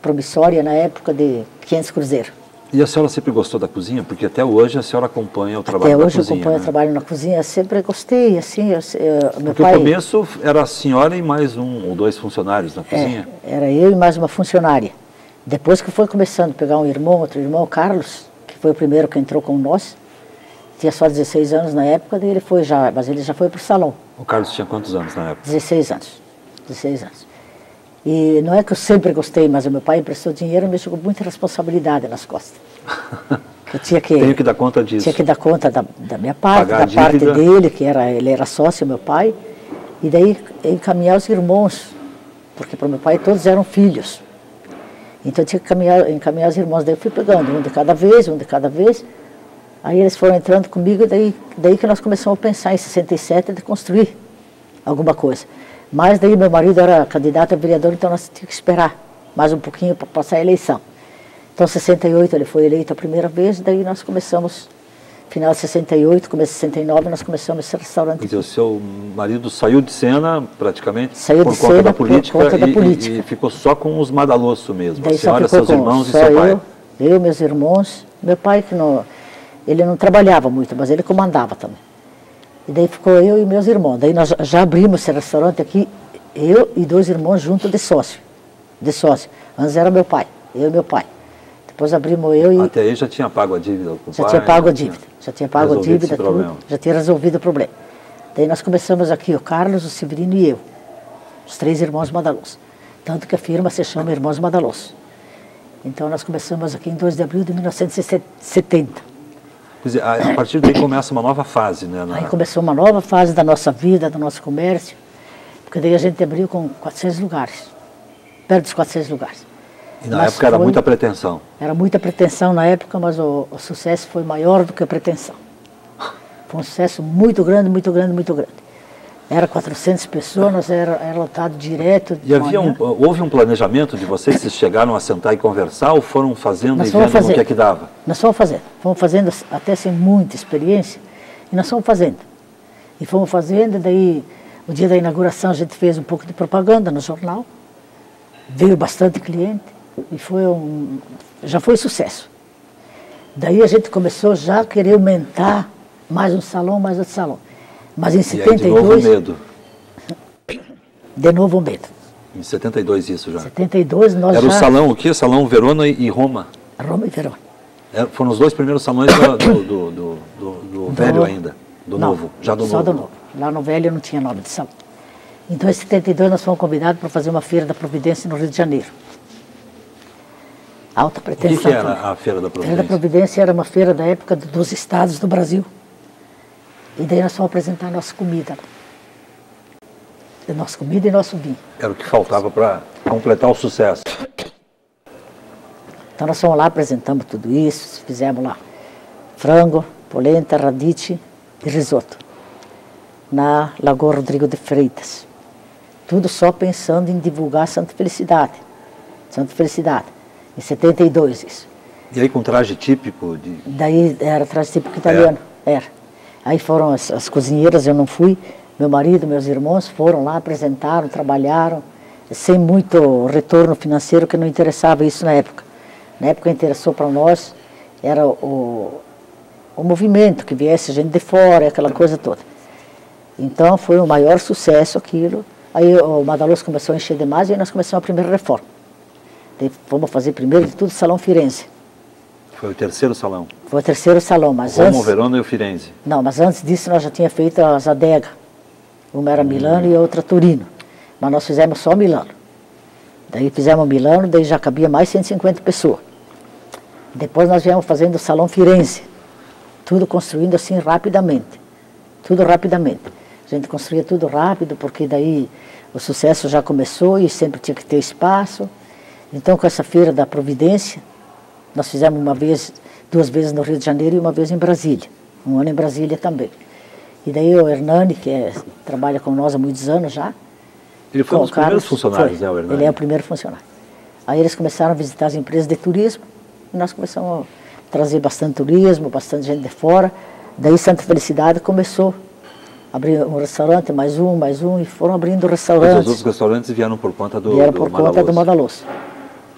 Speaker 2: promissória, na época, de 500 cruzeiros.
Speaker 1: E a senhora sempre gostou da cozinha? Porque até hoje a senhora acompanha o trabalho da cozinha.
Speaker 2: Até hoje eu acompanho o trabalho na cozinha, eu sempre gostei, assim, meu pai...
Speaker 1: No começo era a senhora e mais 1 ou 2 funcionários na cozinha?
Speaker 2: Era eu e mais uma funcionária. Depois que foi começando a pegar um irmão, outro irmão, o Carlos, que foi o primeiro que entrou com nós, tinha só 16 anos na época, daí mas ele já foi para o salão.
Speaker 1: O Carlos tinha quantos anos na época?
Speaker 2: 16 anos. 16 anos. E não é que eu sempre gostei, mas o meu pai emprestou dinheiro e me jogou muita responsabilidade nas costas. Eu
Speaker 1: Tenho que dar conta disso.
Speaker 2: Tinha que dar conta da minha parte,
Speaker 1: pagar
Speaker 2: da parte dele, ele era sócio, meu pai, e daí encaminhar os irmãos, porque para o meu pai todos eram filhos. Então eu tinha que encaminhar os irmãos, daí eu fui pegando um de cada vez. Aí eles foram entrando comigo, daí que nós começamos a pensar em 67 de construir alguma coisa. Mas daí meu marido era candidato a vereador, então nós tínhamos que esperar mais um pouquinho para passar a eleição. Então, em 68 ele foi eleito a primeira vez, daí nós começamos, final de 68, começo de 69, nós começamos esse restaurante.
Speaker 1: Quer dizer, o seu marido saiu de cena, praticamente,
Speaker 2: por conta da política,
Speaker 1: e ficou só com os Madalosso mesmo,
Speaker 2: daí
Speaker 1: a senhora, seus irmãos e
Speaker 2: seu pai? Eu, meus irmãos, meu pai, ele não trabalhava muito, mas ele comandava também. E daí ficou eu e meus irmãos. Daí nós já abrimos esse restaurante aqui Eu e 2 irmãos juntos de sócio. Antes era meu pai, eu e meu pai. Depois abrimos eu e...
Speaker 3: Até aí já tinha pago a dívida com o pai?
Speaker 2: Já tinha pago a dívida, já tinha pago a dívida, tudo, já tinha resolvido o problema. Daí nós começamos aqui, o Carlos, o Severino e eu, os 3 irmãos Madaloso. Tanto que a firma se chama Irmãos Madaloso. Então nós começamos aqui em 2 de abril de 1970.
Speaker 3: Quer dizer, a partir daí começa uma nova fase, né?
Speaker 2: Aí começou uma nova fase da nossa vida, do nosso comércio, porque daí a gente abriu com 400 lugares, perto dos 400 lugares.
Speaker 3: E na época era muita pretensão.
Speaker 2: Era muita pretensão na época, mas o sucesso foi maior do que a pretensão. Foi um sucesso muito grande, muito grande, muito grande. Era 400 pessoas, era lotado direto.
Speaker 3: E houve um planejamento de vocês? Vocês chegaram a sentar e conversar ou foram fazendo
Speaker 2: nós
Speaker 3: e vendo o que é que dava?
Speaker 2: Nós fomos fazendo até sem muita experiência, e nós fomos fazendo. E fomos fazendo, daí o dia da inauguração a gente fez um pouco de propaganda no jornal, veio bastante cliente, e já foi sucesso. Daí a gente começou já a querer aumentar mais um salão, mais outro salão. Mas em 72...
Speaker 3: E aí, de novo o medo.
Speaker 2: De novo o medo.
Speaker 3: Em 72 isso já.
Speaker 2: 72 nós
Speaker 3: Era
Speaker 2: já...
Speaker 3: o salão o quê? Salão Verona e Roma.
Speaker 2: Roma e Verona.
Speaker 3: Foram os 2 primeiros salões do velho ainda, do novo, já do novo.
Speaker 2: Só do novo. Lá no velho não tinha nome de salão. Então em 72 nós fomos convidados para fazer uma feira da Providência no Rio de Janeiro. Alta pretensão.
Speaker 3: O que era a Feira da
Speaker 2: A
Speaker 3: Providência?
Speaker 2: Feira da Providência era uma feira da época dos estados do Brasil. E daí nós fomos apresentar nossa comida. Nossa comida e nosso vinho.
Speaker 3: Era o que faltava para completar o sucesso.
Speaker 2: Então nós fomos lá, apresentamos tudo isso, fizemos lá frango, polenta, radicchio e risoto. Na Lagoa Rodrigo de Freitas. Tudo só pensando em divulgar Santa Felicidade. Santa Felicidade. Em 72 isso.
Speaker 3: E aí com traje típico de...
Speaker 2: Daí era traje típico italiano. Era. Aí foram as cozinheiras, eu não fui. Meu marido, meus irmãos foram lá, apresentaram, trabalharam, sem muito retorno financeiro, que não interessava isso na época. Na época interessou para nós, era o movimento, que viesse gente de fora, aquela coisa toda. Então foi o maior sucesso aquilo. Aí o Madaloso começou a encher demais e nós começamos a primeira reforma. Daí fomos fazer primeiro de tudo Salão Firenze.
Speaker 3: Foi o 3º salão.
Speaker 2: Foi o 3º salão, mas
Speaker 3: Roma,
Speaker 2: antes...
Speaker 3: o Verona e o Firenze.
Speaker 2: Não, mas antes disso nós já tínhamos feito as adegas. Uma era Milano e a outra Torino. Mas nós fizemos só Milano. Daí fizemos Milano, daí já cabia mais 150 pessoas. Depois nós viemos fazendo o Salão Firenze. Tudo construindo assim rapidamente. Tudo rapidamente. A gente construía tudo rápido, porque daí o sucesso já começou e sempre tinha que ter espaço. Então com essa feira da Providência, nós fizemos 2 vezes no Rio de Janeiro e 1 vez em Brasília. 1 ano em Brasília também. E daí o Hernani, que trabalha com nós há muitos anos já.
Speaker 3: Ele foi um dos primeiros funcionários, né, o Hernani?
Speaker 2: Ele é o primeiro funcionário. Aí eles começaram a visitar as empresas de turismo, e nós começamos a trazer bastante turismo, bastante gente de fora. Daí Santa Felicidade começou a abrir um restaurante, mais um, e foram abrindo restaurantes.
Speaker 3: Mas os outros restaurantes vieram por conta do
Speaker 2: Vieram por conta do Madaloso.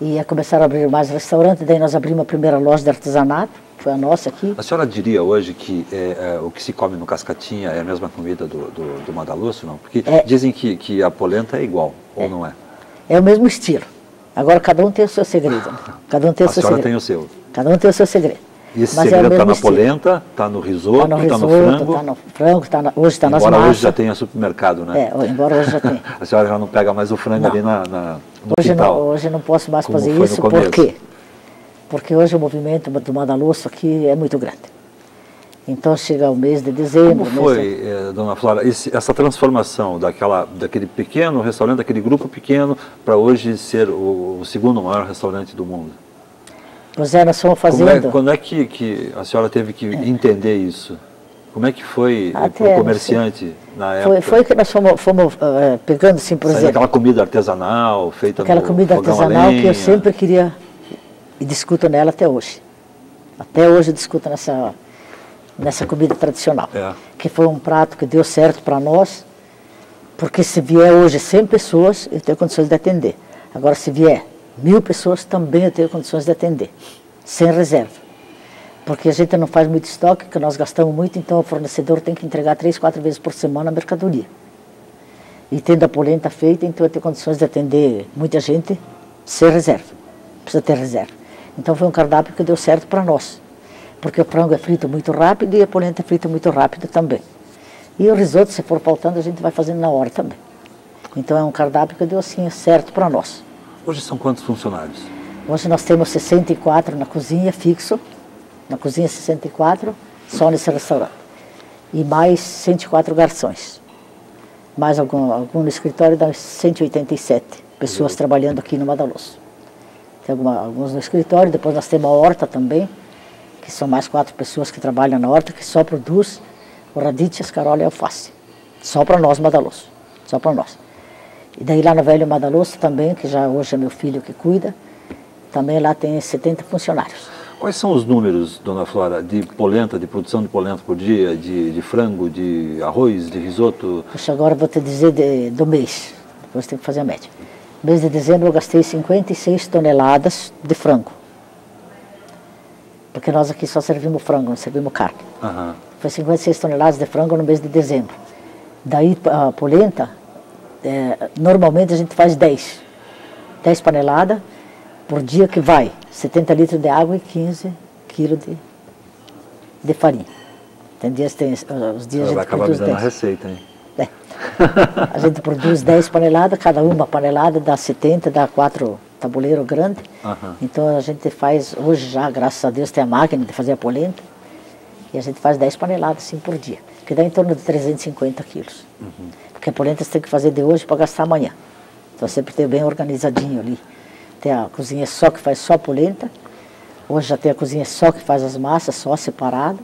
Speaker 2: E começaram a abrir mais restaurantes, daí nós abrimos a primeira loja de artesanato, foi a nossa aqui.
Speaker 3: A senhora diria hoje que o que se come no Cascatinha é a mesma comida do Madaloso, não? Porque dizem que a polenta é igual, ou não é?
Speaker 2: É o mesmo estilo. Agora cada um tem o seu segredo. Né? Cada um tem o seu segredo.
Speaker 3: A senhora tem o seu.
Speaker 2: Cada um tem o seu segredo.
Speaker 3: E esse segredo está na polenta, está no risoto, está no frango.
Speaker 2: Está no frango, hoje está nas massas.
Speaker 3: Embora hoje já tenha supermercado, né?
Speaker 2: Embora hoje já tenha.
Speaker 3: A senhora já não pega mais o frango ali no quintal.
Speaker 2: Hoje não posso mais fazer isso, por quê? Porque hoje o movimento do Madaloso aqui é muito grande. Então chega o mês de dezembro.
Speaker 3: Como foi, dona Flora, essa transformação daquele pequeno restaurante, daquele grupo pequeno, para hoje ser o 2º maior restaurante do mundo?
Speaker 2: Pois é, nós fomos fazendo...
Speaker 3: Quando é que a senhora teve que entender isso? Como é que foi para o comerciante na época?
Speaker 2: Foi que nós fomos pegando, assim, por exemplo...
Speaker 3: Aquela comida artesanal, feita
Speaker 2: aquela comida artesanal que eu sempre queria, e discuto nela até hoje. Até hoje eu discuto nessa comida tradicional. Que foi um prato que deu certo para nós, porque se vier hoje 100 pessoas, eu tenho condições de atender. Agora, se vier 1000 pessoas, também eu tenho condições de atender, sem reserva. Porque a gente não faz muito estoque, que nós gastamos muito, então o fornecedor tem que entregar 3, 4 vezes por semana a mercadoria. E tendo a polenta feita, então eu tenho condições de atender muita gente sem reserva. Precisa ter reserva. Então foi um cardápio que deu certo para nós. Porque o frango é frito muito rápido e a polenta é frita muito rápido também. E o risoto, se for faltando, a gente vai fazendo na hora também. Então é um cardápio que deu assim certo para nós.
Speaker 3: Hoje são quantos funcionários?
Speaker 2: Hoje nós temos 64 na cozinha, fixo. Na cozinha 64, só nesse restaurante. E mais 104 garçons. Mais algum no escritório, dá 187 pessoas trabalhando aqui no Madaloso. Tem alguns no escritório, depois nós temos a horta também, que são mais 4 pessoas que trabalham na horta, que só produz o radicchio, escarola e alface. Só para nós, Madaloso. Só para nós. E daí lá no Velho Madaloso também, que já hoje é meu filho que cuida, também lá tem 70 funcionários.
Speaker 3: Quais são os números, dona Flora, de polenta, de produção de polenta por dia, de frango, de arroz, de risoto?
Speaker 2: Puxa, agora eu vou te dizer do mês, depois tem que fazer a média. No mês de dezembro eu gastei 56 toneladas de frango. Porque nós aqui só servimos frango, não servimos carne.
Speaker 3: Uhum.
Speaker 2: Foi 56 toneladas de frango no mês de dezembro. Daí a polenta, normalmente a gente faz 10 paneladas por dia, que vai 70 litros de água e 15 quilos de farinha. Tem dias, os dias a gente
Speaker 3: vai acabar me dando
Speaker 2: 10.
Speaker 3: a receita, hein?
Speaker 2: É. A gente produz 10 paneladas, cada uma panelada dá 70, dá 4 tabuleiros grandes.
Speaker 3: Uhum.
Speaker 2: Então a gente faz, hoje já, graças a Deus, tem a máquina de fazer a polenta, e a gente faz 10 paneladas assim por dia, que dá em torno de 350 quilos. Uhum. Porque a polenta você tem que fazer de hoje para gastar amanhã. Então sempre tem bem organizadinho ali. Tem a cozinha só que faz só polenta, hoje já tem a cozinha só que faz as massas, só separado,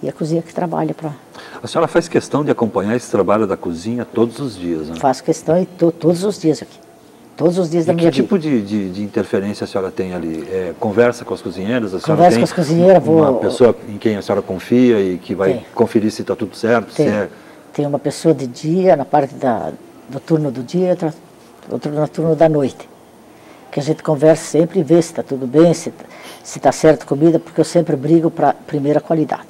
Speaker 2: e a cozinha que trabalha para...
Speaker 3: A senhora faz questão de acompanhar esse trabalho da cozinha todos os dias, né?
Speaker 2: Faço questão e todos os dias aqui. Todos os dias da minha vida.
Speaker 3: Que tipo de interferência a senhora tem ali? Conversa com as cozinheiras? A senhora
Speaker 2: Conversa
Speaker 3: tem
Speaker 2: com as cozinheiras,
Speaker 3: uma pessoa em quem a senhora confia e que vai conferir se está tudo certo?
Speaker 2: Tem uma pessoa de dia, na parte do turno do dia, outra no turno da noite. Que a gente conversa sempre e vê se está tudo bem, se está certo a comida, porque eu sempre brigo para primeira qualidade.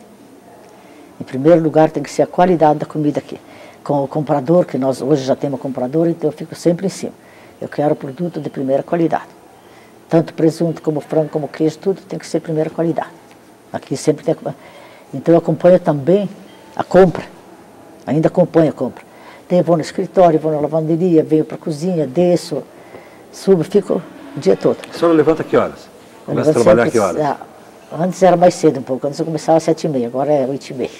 Speaker 2: Em primeiro lugar tem que ser a qualidade da comida aqui. Com o comprador, que nós hoje já temos comprador, então eu fico sempre em cima. Eu quero produto de primeira qualidade. Tanto presunto como frango, como queijo, tudo tem que ser primeira qualidade. Aqui sempre tem... Então eu acompanho também a compra. Ainda acompanho a compra. Daí eu vou no escritório, vou na lavanderia, venho para a cozinha, desço, subo, fico o dia todo.
Speaker 3: A senhora levanta que horas? Começa a trabalhar a que horas?
Speaker 2: Antes era mais cedo um pouco, antes eu começava às 7h30, agora é 8h30.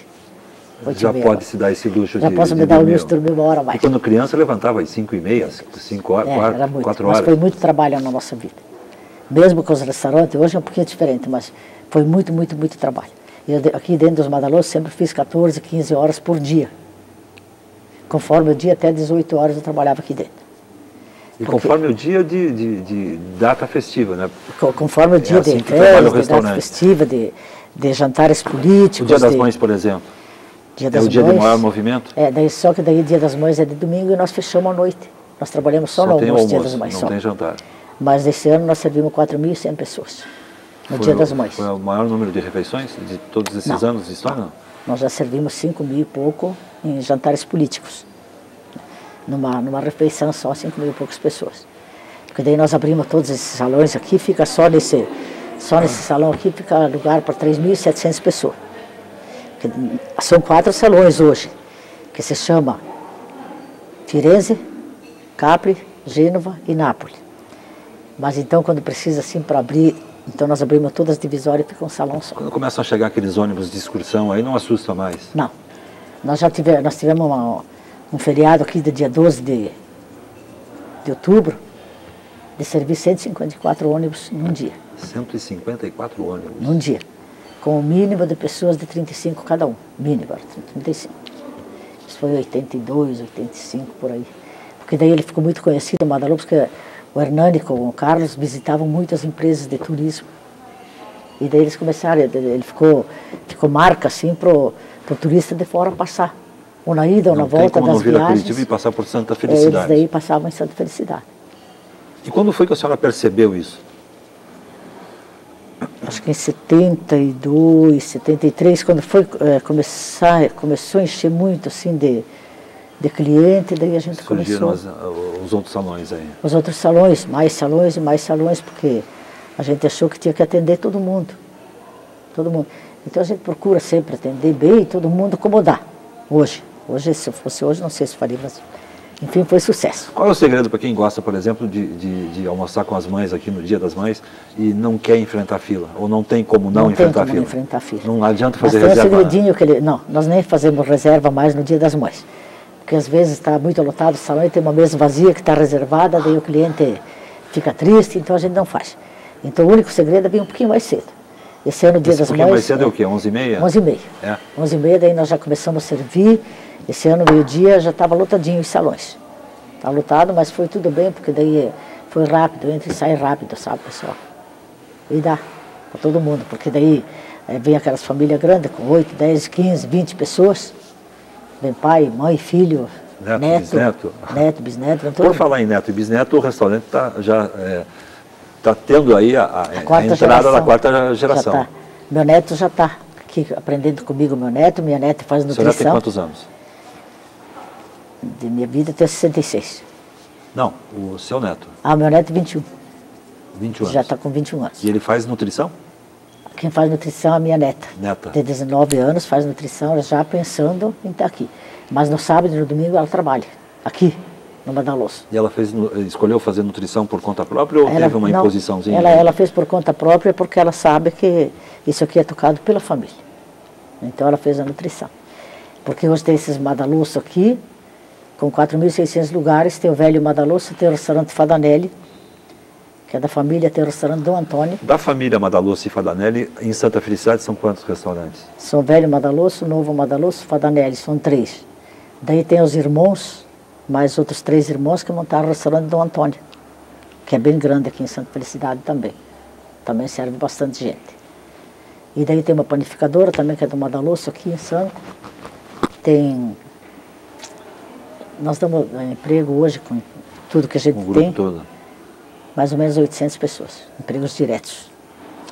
Speaker 3: Já pode se dar esse luxo
Speaker 2: já posso me dar o luxo de dormir uma hora mais.
Speaker 3: E quando criança levantava às 5h30, 5 horas, 4 horas.
Speaker 2: Mas foi muito trabalho na nossa vida. Mesmo com os restaurantes, hoje é um pouquinho diferente, mas foi muito, muito, muito trabalho. Eu aqui dentro dos Madalosos sempre fiz 14, 15 horas por dia. Conforme o dia, até 18 horas eu trabalhava aqui dentro.
Speaker 3: E conforme o dia de data festiva, né?
Speaker 2: Conforme o dia
Speaker 3: assim
Speaker 2: de férias, de data festiva, de jantares políticos.
Speaker 3: O Dia das Mães, por exemplo, é o dia de maior movimento?
Speaker 2: Só que daí o Dia das Mães é de domingo e nós fechamos à noite. Nós trabalhamos só no almoço, Dia das Mães.
Speaker 3: Não tem jantar.
Speaker 2: Mas esse ano nós servimos 4.100 pessoas no Dia das Mães.
Speaker 3: Foi o maior número de refeições de todos esses anos de história? Não.
Speaker 2: Nós já servimos 5.000 e pouco em jantares políticos. Numa refeição só, 5.000 e poucas pessoas. Porque daí nós abrimos todos esses salões aqui, fica só nesse salão aqui, fica lugar para 3.700 pessoas. Porque são 4 salões hoje, que se chama Firenze, Capri, Gênova e Nápoles. Mas então quando precisa assim para abrir, então nós abrimos todas as divisórias e fica um salão só.
Speaker 3: Quando começam a chegar aqueles ônibus de excursão, aí não assusta mais?
Speaker 2: Não. Nós tivemos um feriado aqui do dia 12 de outubro, de servir 154 ônibus num dia.
Speaker 3: 154 ônibus?
Speaker 2: Num dia. Com o mínimo de pessoas de 35 cada um. Mínimo, 35. Isso foi 82, 85, por aí. Porque daí ele ficou muito conhecido, o Madaloso, porque o Hernani com o Carlos visitavam muitas empresas de turismo. E daí eles começaram, ele ficou marca assim para o turista de fora passar. Ou na ida ou na volta das viagens.
Speaker 3: Curitiba e passar por Santa Felicidade.
Speaker 2: Eles daí passavam em Santa Felicidade.
Speaker 3: E quando foi que a senhora percebeu isso?
Speaker 2: Acho que em 72, 73, quando foi começou a encher muito assim de cliente, daí a gente
Speaker 3: Surgiram
Speaker 2: começou.
Speaker 3: os outros salões aí.
Speaker 2: Os outros salões, e mais salões, porque a gente achou que tinha que atender todo mundo. Todo mundo. Então a gente procura sempre atender bem e todo mundo acomodar. Hoje, se eu fosse hoje, não sei se faria, mas enfim, foi sucesso.
Speaker 3: Qual é o segredo para quem gosta, por exemplo, de almoçar com as mães aqui no Dia das Mães e não quer enfrentar fila? Ou não tem como não enfrentar
Speaker 2: tem como
Speaker 3: fila?
Speaker 2: enfrentar fila.
Speaker 3: Não adianta fazer
Speaker 2: mas tem
Speaker 3: reserva.
Speaker 2: Um segredinho que não, nós nem fazemos reserva mais no Dia das Mães. Porque às vezes está muito lotado o salão e tem uma mesa vazia que está reservada, daí o cliente fica triste, então a gente não faz. Então o único segredo é vir um pouquinho mais cedo. Esse ano, Dia das Mães...
Speaker 3: mais cedo é o quê? 11h30?
Speaker 2: 11h30.
Speaker 3: É.
Speaker 2: 11h30, daí nós já começamos a servir. Esse ano, meio-dia, já estava lotadinho os salões. Estava lotado, mas foi tudo bem, porque daí foi rápido, entra e sai rápido, sabe, pessoal? E dá para todo mundo, porque daí vem aquelas famílias grandes, com 8, 10, 15, 20 pessoas. Vem pai, mãe, filho, neto, bisneto.
Speaker 3: Por falar em neto e bisneto, o restaurante já está tendo aí a entrada da quarta geração.
Speaker 2: Já tá. Meu neto já está aqui aprendendo comigo, minha neta faz nutrição.
Speaker 3: O senhor tem quantos anos?
Speaker 2: De minha vida tem 66.
Speaker 3: Não, o seu neto.
Speaker 2: Meu neto 21.
Speaker 3: 21 anos.
Speaker 2: Já está com 21 anos.
Speaker 3: E ele faz nutrição?
Speaker 2: Quem faz nutrição é a minha neta.
Speaker 3: Neta.
Speaker 2: Tem 19 anos, faz nutrição, já pensando em estar aqui. Mas no sábado e no domingo ela trabalha, aqui, no Madaloso.
Speaker 3: E ela escolheu fazer nutrição por conta própria ou teve uma imposiçãozinha?
Speaker 2: Ela fez por conta própria porque ela sabe que isso aqui é tocado pela família. Então ela fez a nutrição. Porque hoje tem esses Madaloso aqui, com 4.600 lugares, tem o velho Madaloso, tem o restaurante Fadanelli, que é da família, tem o restaurante Dom Antônio.
Speaker 3: Da família Madaloso e Fadanelli, em Santa Felicidade, são quantos restaurantes?
Speaker 2: São velho Madaloso, novo Madaloso, Fadanelli, são 3. Daí tem os irmãos, mais outros 3 irmãos que montaram o restaurante Dom Antônio, que é bem grande aqui em Santa Felicidade também. Também serve bastante gente. E daí tem uma panificadora também, que é do Madaloso, aqui em Santo. Nós damos emprego hoje com tudo que a gente tem.
Speaker 3: O grupo todo.
Speaker 2: Mais ou menos 800 pessoas, empregos diretos.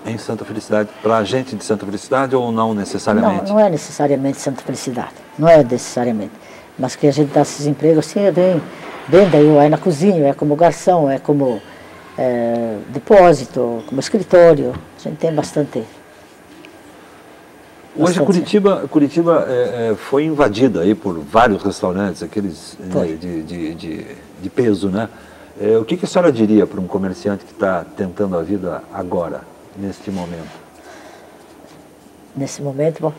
Speaker 3: Em Santa Felicidade, para a gente de Santa Felicidade ou não necessariamente?
Speaker 2: Não é necessariamente Santa Felicidade, não é necessariamente. Mas que a gente dá esses empregos assim, bem daí, ou é na cozinha, é como garçom, é como depósito, como escritório, a gente tem bastante.
Speaker 3: Hoje Curitiba foi invadida aí por vários restaurantes, aqueles de peso, né? O que a senhora diria para um comerciante que está tentando a vida agora, neste momento?
Speaker 2: Nesse momento, bom,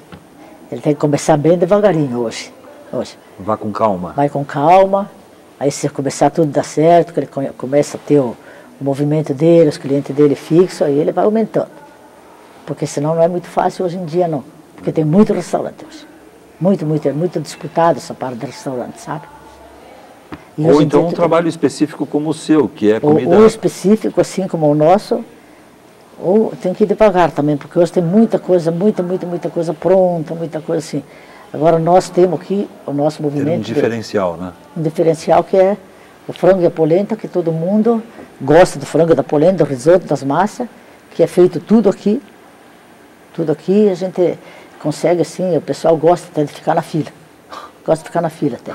Speaker 2: ele tem que começar bem devagarinho hoje.
Speaker 3: Vá com calma.
Speaker 2: Vai com calma, aí se começar tudo dar certo, que ele começa a ter o movimento dele, os clientes dele fixos, aí ele vai aumentando. Porque senão não é muito fácil hoje em dia, não. Porque tem muito restaurante hoje. É muito disputado essa parte de restaurante, sabe? E
Speaker 3: ou então um trabalho específico como o seu, que é comida...
Speaker 2: Ou específico, assim como o nosso, ou tem que ir devagar também, porque hoje tem muita coisa, muita coisa pronta, muita coisa assim. Agora nós temos aqui o nosso movimento...
Speaker 3: Tem um diferencial, né? Um
Speaker 2: diferencial que é o frango e a polenta, que todo mundo gosta do frango, da polenta, do risoto, das massas, que é feito tudo aqui. Tudo aqui, a gente consegue assim, o pessoal gosta até de ficar na fila. Gosta de ficar na fila até.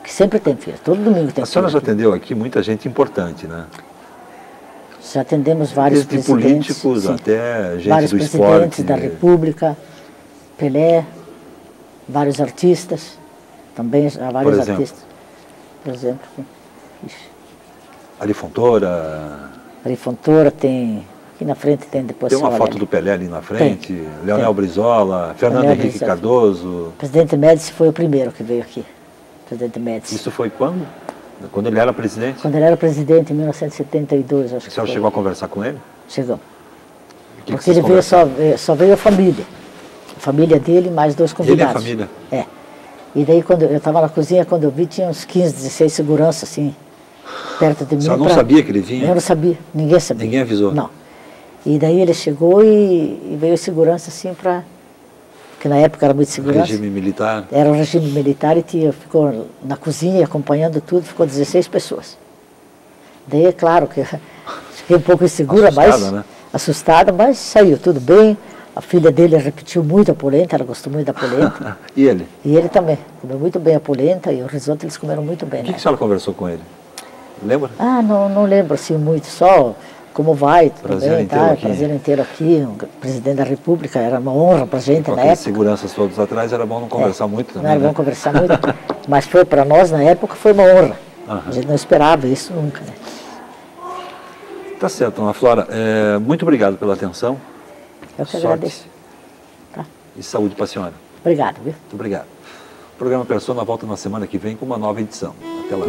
Speaker 2: Que sempre tem fila, todo domingo tem fila.
Speaker 3: A senhora já atendeu aqui muita gente importante, né?
Speaker 2: Já atendemos vários presidentes.
Speaker 3: Desde políticos até gente
Speaker 2: vários
Speaker 3: do esporte.
Speaker 2: Vários presidentes da República, Pelé, vários artistas, também há vários artistas. Por exemplo,
Speaker 3: Ari Fontoura.
Speaker 2: Ari Fontoura tem, aqui na frente tem depois.
Speaker 3: Tem uma foto do Pelé ali na frente, Leonel Brizola, Fernando Henrique Cardoso.
Speaker 2: O presidente Médici foi o primeiro que veio aqui. Presidente Médici.
Speaker 3: Isso foi quando? Quando ele era presidente?
Speaker 2: Quando ele era presidente, em 1972, acho que.
Speaker 3: A senhora chegou a conversar com ele?
Speaker 2: Chegamos. Porque ele veio, só veio a família. A família dele mais 2 convidados.
Speaker 3: Ele e a família?
Speaker 2: É. E daí, quando eu estava na cozinha, quando eu vi, tinha uns 15, 16 seguranças, assim, perto de mim.
Speaker 3: Você não sabia que ele vinha?
Speaker 2: Eu não sabia, ninguém sabia.
Speaker 3: Ninguém avisou?
Speaker 2: Não. E daí ele chegou e veio segurança, assim, para... Porque na época era muito segurança.
Speaker 3: Regime militar?
Speaker 2: Era um regime militar e ficou na cozinha acompanhando tudo, ficou 16 pessoas. Daí é claro que fiquei um pouco insegura,
Speaker 3: assustada, né?
Speaker 2: Assustada, mas saiu tudo bem. A filha dele repetiu muito a polenta, ela gostou muito da polenta.
Speaker 3: E ele?
Speaker 2: E ele também, comeu muito bem a polenta e o risoto eles comeram muito bem.
Speaker 3: O que a senhora conversou com ele? Lembra?
Speaker 2: Ah, não lembro assim muito, só como vai, tudo
Speaker 3: Prazer
Speaker 2: bem,
Speaker 3: inteiro
Speaker 2: tá?
Speaker 3: aqui.
Speaker 2: Prazer inteiro aqui, o presidente da República, era uma honra pra gente
Speaker 3: Com
Speaker 2: na
Speaker 3: aquelas
Speaker 2: época.
Speaker 3: seguranças todos atrás, era bom não conversar muito também,
Speaker 2: Não era
Speaker 3: né?
Speaker 2: bom conversar muito, mas foi para nós na época foi uma honra.
Speaker 3: Aham.
Speaker 2: A gente não esperava isso nunca, né?
Speaker 3: Tá certo, Ana Flora. Muito obrigado pela atenção.
Speaker 2: Eu que
Speaker 3: Sorte
Speaker 2: agradeço. Tá.
Speaker 3: e saúde para a senhora.
Speaker 2: Obrigado, viu?
Speaker 3: Muito obrigado. O programa Persona volta na semana que vem com uma nova edição. Até lá.